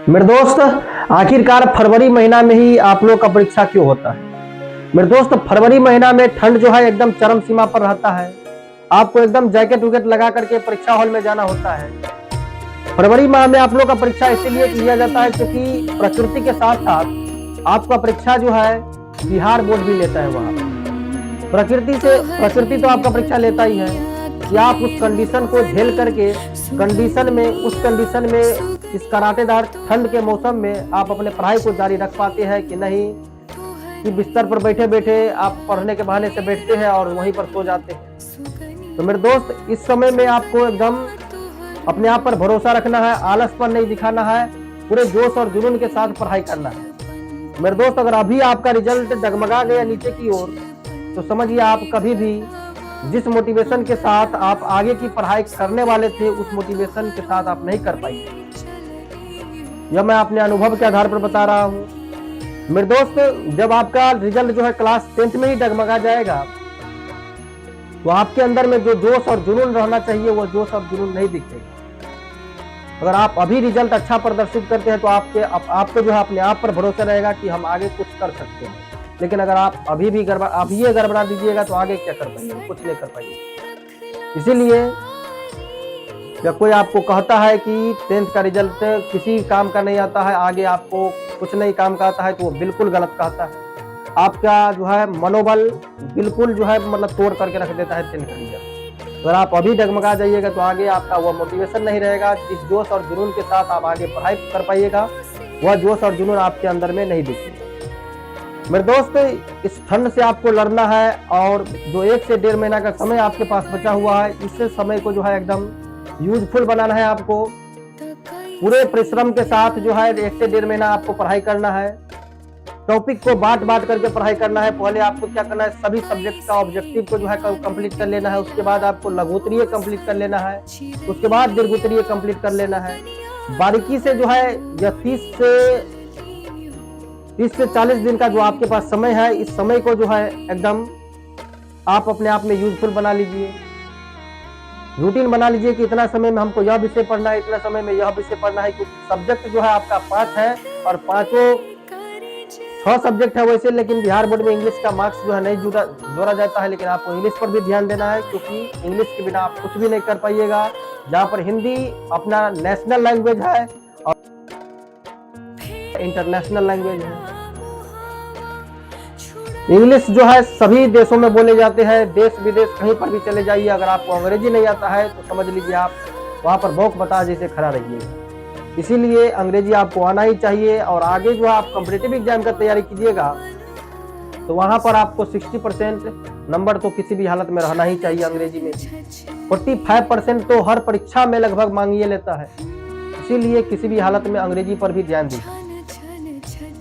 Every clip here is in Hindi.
मेरे दोस्त, आखिरकार फरवरी महीना में ही आप लोग का परीक्षा क्यों होता है? मेरे दोस्त, फरवरी महीना में ठंड जो है एकदम चरम सीमा पर रहता है। आपको एकदम जैकेट वैकेट लगा करके परीक्षा हॉल में जाना होता है। फरवरी माह में आप लोग का परीक्षा इसीलिए लिया जाता है क्योंकि प्रकृति के साथ साथ आपका परीक्षा जो है बिहार बोर्ड भी लेता है। वहाँ प्रकृति तो आपका परीक्षा लेता ही है कि आप उस कंडीशन को झेल करके उस कंडीशन में इस कराटेदार ठंड के मौसम में आप अपने पढ़ाई को जारी रख पाते हैं कि नहीं, कि बिस्तर पर बैठे बैठे आप पढ़ने के बहाने से बैठते हैं और वहीं पर सो जाते हैं। तो मेरे दोस्त, इस समय में आपको एकदम अपने आप पर भरोसा रखना है, आलस पर नहीं दिखाना है, पूरे जोश और जुनून के साथ पढ़ाई करना है। मेरे दोस्त, अगर अभी आपका रिजल्ट डगमगा गया नीचे की ओर तो समझिए आप कभी भी जिस मोटिवेशन के साथ आप आगे की पढ़ाई करने वाले थे उस मोटिवेशन के साथ आप नहीं कर पाएंगे। यह मैं अपने अनुभव के आधार पर बता रहा हूँ। मेरे दोस्त, जब आपका रिजल्ट जो है क्लास 10th में ही डगमगा जाएगा तो आपके अंदर में जो जोश और जुनून रहना चाहिए वो जोश और जुनून नहीं दिखेगा। अगर आप अभी रिजल्ट अच्छा प्रदर्शित करते हैं तो आपको जो है अपने आप पर भरोसा रहेगा कि हम आगे कुछ कर सकते हैं। लेकिन अगर आप अभी ये गड़बड़ा दीजिएगा तो आगे क्या कर पाएंगे? कुछ नहीं कर पाएंगे। इसीलिए जब कोई आपको कहता है कि 10th का रिजल्ट किसी काम का नहीं आता है, आगे आपको कुछ नहीं काम का आता है, तो वो बिल्कुल गलत कहता है। आपका जो है मनोबल बिल्कुल जो है मतलब तोड़ करके रख देता है 10th का रिजल्ट। अगर आप अभी डगमगा जाइएगा तो आगे आपका वो मोटिवेशन नहीं रहेगा, जिस जोश और जुनून के साथ आप आगे पढ़ाई कर पाइएगा वह जोश और जुनून आपके अंदर में नहीं दिखेगा। मेरे दोस्त, इस ठंड से आपको लड़ना है और जो 1 से 1.5 महीना का समय आपके पास बचा हुआ है, इससे समय को जो है एकदम यूजफुल बनाना है। आपको पूरे परिश्रम के साथ जो है 1 से 1.5 महीना आपको पढ़ाई करना है। टॉपिक को बांट करके पढ़ाई करना है। पहले आपको क्या करना है, सभी सब्जेक्ट का ऑब्जेक्टिव को जो है कंप्लीट कर लेना है। उसके बाद आपको लघुत्तरीय कंप्लीट कर लेना है। उसके बाद दीर्घोत्तरीय कंप्लीट कर लेना है। बारीकी से जो है यह 30 से 40 दिन का जो आपके पास समय है, इस समय को जो है एकदम आप अपने आप में यूजफुल बना लीजिए। रूटीन बना लीजिए कि इतना समय में हमको यह विषय पढ़ना है, इतना समय में यह विषय पढ़ना है। क्योंकि सब्जेक्ट जो है आपका 5 है और 6 सब्जेक्ट है वैसे, लेकिन बिहार बोर्ड में इंग्लिश का मार्क्स जो है नहीं जोड़ा जाता है। लेकिन आपको इंग्लिश पर भी ध्यान देना है क्योंकि इंग्लिश के बिना आप कुछ भी नहीं कर पाइएगा। जहाँ पर हिंदी अपना नेशनल लैंग्वेज है और इंटरनेशनल लैंग्वेज है। इंग्लिश जो है सभी देशों में बोले जाते हैं, देश विदेश कहीं पर भी चले जाइए। अगर आपको अंग्रेजी नहीं आता है तो समझ लीजिए आप वहाँ पर भौंक बता जैसे खड़ा रहिएगा। इसीलिए अंग्रेजी आपको आना ही चाहिए। और आगे जो आप कॉम्पिटिटिव एग्जाम का तैयारी कीजिएगा तो वहाँ पर आपको 60% नंबर तो किसी भी हालत में रहना ही चाहिए। अंग्रेजी में 45% तो हर परीक्षा में लगभग मांगिए लेता है। इसीलिए किसी भी हालत में अंग्रेजी पर भी ध्यान दीजिए।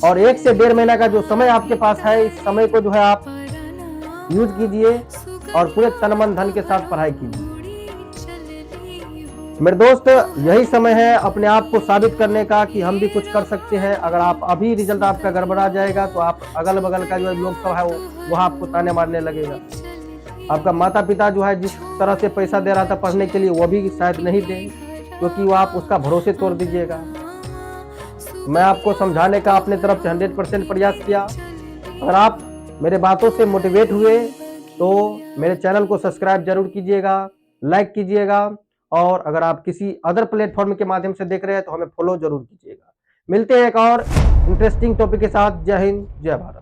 और 1 से 1.5 महीना का जो समय आपके पास है, इस समय को जो है आप यूज कीजिए और पूरे तन मन धन के साथ पढ़ाई कीजिए। मेरे दोस्त, यही समय है अपने आप को साबित करने का कि हम भी कुछ कर सकते हैं। अगर आप अभी रिजल्ट आपका गड़बड़ा जाएगा तो आप अगल बगल का जो लोग सब है वो आपको ताने मारने लगेगा। आपका माता पिता जो है जिस तरह से पैसा दे रहा था पढ़ने के लिए वो भी शायद नहीं दे, क्योंकि वो आप उसका भरोसे तोड़ दीजिएगा। मैं आपको समझाने का अपने तरफ से 100% प्रयास किया। अगर आप मेरे बातों से मोटिवेट हुए तो मेरे चैनल को सब्सक्राइब जरूर कीजिएगा, लाइक कीजिएगा। और अगर आप किसी अदर प्लेटफॉर्म के माध्यम से देख रहे हैं तो हमें फॉलो जरूर कीजिएगा। मिलते हैं एक और इंटरेस्टिंग टॉपिक के साथ। जय हिंद, जय भारत।